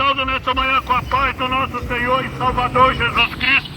saudo nessa manhã com a paz do nosso Senhor e Salvador Jesus Cristo.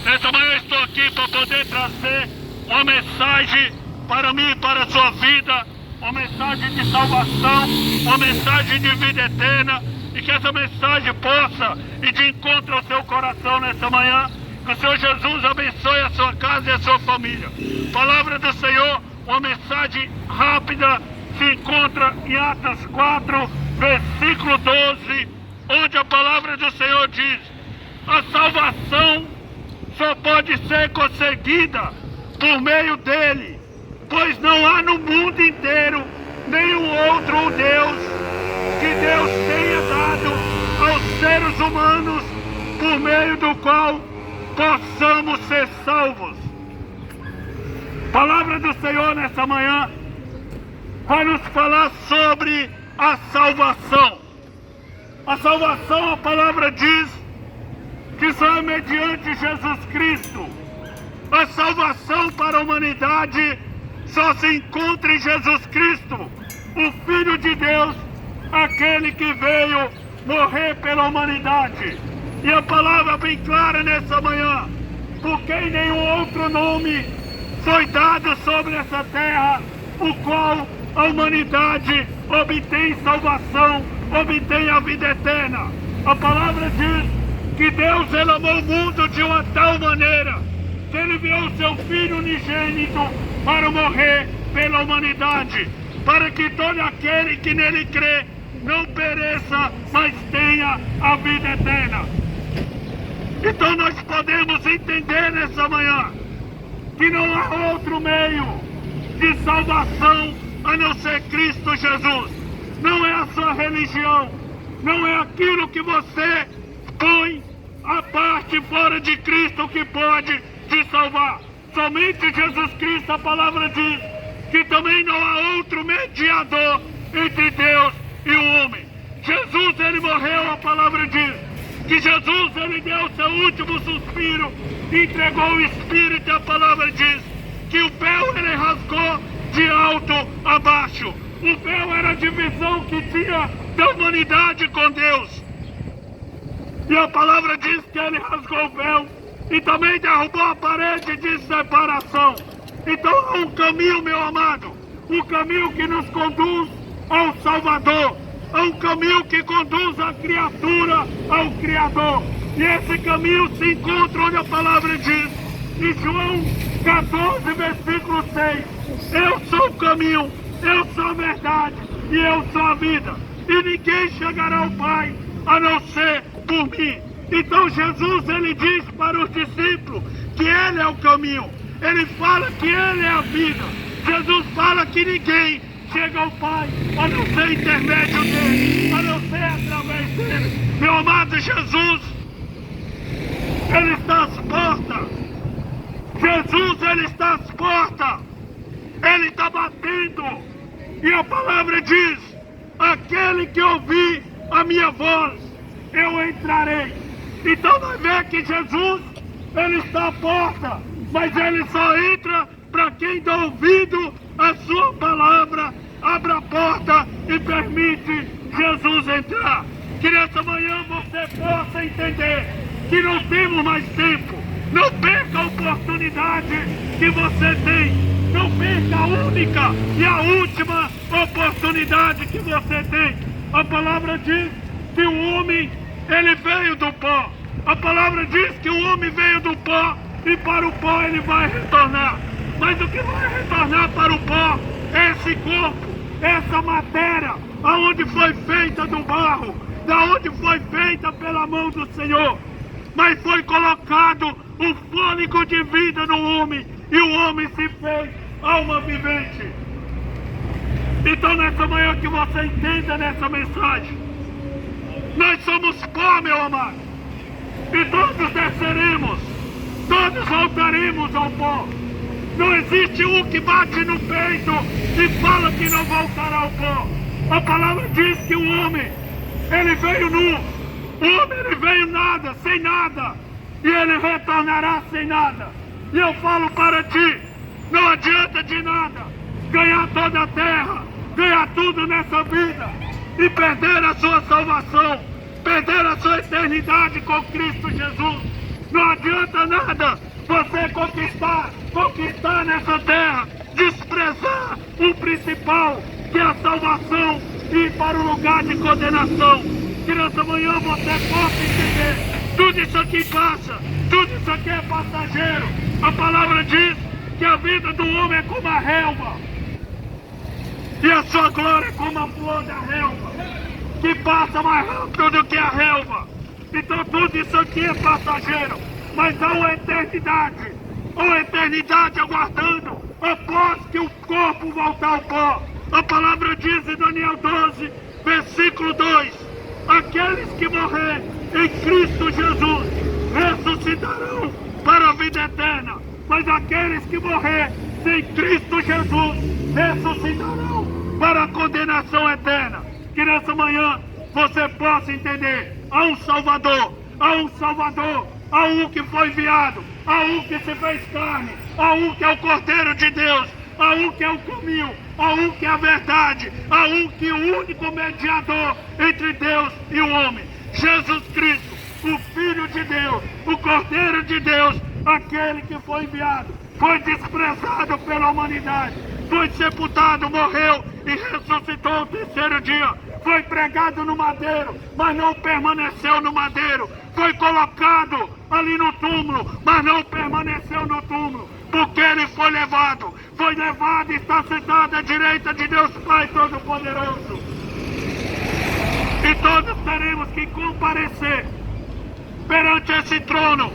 Nessa manhã estou aqui para poder trazer uma mensagem para mim e para a sua vida, uma mensagem de salvação, uma mensagem de vida eterna, e que essa mensagem possa ir de encontro ao seu coração nessa manhã. Que o Senhor Jesus abençoe a sua casa e a sua família. Palavra do Senhor, uma mensagem rápida, se encontra em Atos 4, versículo 12, onde a palavra do Senhor diz: a salvação só pode ser conseguida por meio dele, pois não há no mundo inteiro nenhum outro Deus que Deus tenha dado aos seres humanos por meio do qual possamos ser salvos. Palavra do Senhor nessa manhã vai nos falar sobre a salvação. A salvação, a palavra diz que só é mediante Jesus Cristo. A salvação para a humanidade só se encontra em Jesus Cristo, o Filho de Deus, aquele que veio morrer pela humanidade. E a palavra bem clara nessa manhã: porque em nenhum outro nome foi dado sobre essa terra, o qual a humanidade obtém salvação, obtém a vida eterna. A palavra diz que Deus ele amou o mundo de uma tal maneira que ele enviou o seu Filho unigênito para morrer pela humanidade, para que todo aquele que nele crê não pereça, mas tenha a vida eterna. Então nós podemos entender nessa manhã que não há outro meio de salvação a não ser Cristo Jesus. Não é a sua religião, não é aquilo que você põe à parte fora de Cristo que pode te salvar. Somente Jesus Cristo, a palavra diz que também não há outro mediador entre Deus e o homem. Jesus, ele morreu, a palavra diz que Jesus, ele deu o seu último suspiro, entregou o Espírito, e a palavra diz que o véu ele rasgou de alto a baixo. O véu era a divisão que tinha da humanidade com Deus. E a palavra diz que ele rasgou o véu e também derrubou a parede de separação. Então há um caminho, meu amado, um caminho que nos conduz ao Salvador, há um caminho que conduz a criatura ao Criador. E esse caminho se encontra onde a palavra diz, em João 14, versículo 6, eu sou o caminho, eu sou a verdade e eu sou a vida, e ninguém chegará ao Pai a não ser por mim. Então Jesus, ele diz para os discípulos que ele é o caminho, ele fala que ele é a vida. Jesus fala que ninguém chega ao Pai a não ser intermédio dele, a não ser através dele. Meu amado, Jesus, ele está às portas. Jesus, ele está às portas. Ele está batendo. E a palavra diz: aquele que ouvir a minha voz, eu entrarei. Então nós vemos que Jesus, ele está à porta, mas ele só entra para quem dá ouvido a sua palavra, abre a porta e permite Jesus entrar. Que nessa manhã você possa entender que não temos mais tempo. Não perca a oportunidade que você tem. Não perca a única e a última oportunidade que você tem. A palavra diz que o homem, ele veio do pó. A palavra diz que o homem veio do pó e para o pó ele vai retornar. Mas o que vai retornar para o pó é esse corpo, essa matéria, aonde foi feita do barro, da onde foi feita pela mão do Senhor. Mas foi colocado o fôlego de vida no homem, e o homem se fez alma vivente. Então nessa manhã que você entenda nessa mensagem, nós somos pó, meu amado, e todos desceremos, todos voltaremos ao pó. Não existe um que bate no peito e fala que não voltará ao pó. A palavra diz que o homem, ele veio nu. O homem, ele veio nada, sem nada, e ele retornará sem nada. E eu falo para ti, não adianta de nada ganhar toda a terra, ganhar tudo nessa vida e perder a sua salvação. perder a sua eternidade com Cristo Jesus. Não adianta nada você conquistar nessa terra, desprezar o principal, que é a salvação, e ir para o lugar de condenação. Que nessa manhã você possa entender, tudo isso aqui passa, tudo isso aqui é passageiro. A palavra diz que a vida do homem é como a relva, e a sua glória é como a flor da relva, que passa mais rápido do que a relva. Então tudo isso aqui é passageiro, mas há uma eternidade aguardando após que o corpo voltar ao pó. A palavra diz em Daniel 12, versículo 2: aqueles que morrerem em Cristo Jesus ressuscitarão para a vida eterna, mas aqueles que morrerem sem Cristo Jesus ressuscitarão para a condenação eterna. Que nessa manhã você possa entender, há um Salvador, há um que foi enviado, há um que se fez carne, há um que é o Cordeiro de Deus, há um que é o caminho, há um que é a verdade, há um que é o único mediador entre Deus e o homem, Jesus Cristo, o Filho de Deus, o Cordeiro de Deus, aquele que foi enviado, foi desprezado pela humanidade, foi sepultado, morreu e ressuscitou ao terceiro dia, foi pregado no madeiro, mas não permaneceu no madeiro, foi colocado ali no túmulo, mas não permaneceu no túmulo, porque ele foi levado e está sentado à direita de Deus Pai Todo-Poderoso. E todos teremos que comparecer perante esse trono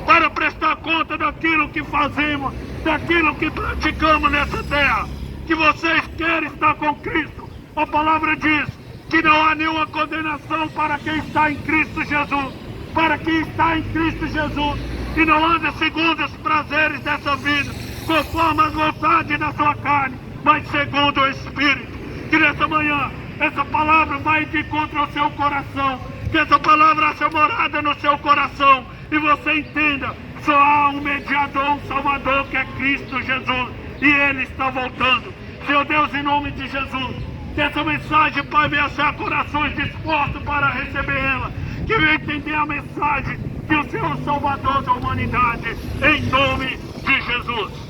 para prestar conta daquilo que fazemos, daquilo que praticamos nessa terra. Que vocês querem estar com Cristo. A palavra diz que não há nenhuma condenação para quem está em Cristo Jesus, para quem está em Cristo Jesus e não anda segundo os prazeres dessa vida, conforme as vontades da sua carne, mas segundo o Espírito. Que nessa manhã essa palavra vai de encontro ao seu coração, que essa palavra seja morada no seu coração e você entenda, só há um mediador, um Salvador, que é Cristo Jesus, e Ele está voltando. Seu Deus, em nome de Jesus, que essa mensagem, Pai, venha achar corações dispostos para receber ela, que venha entender a mensagem que o Senhor é o Salvador da humanidade, em nome de Jesus.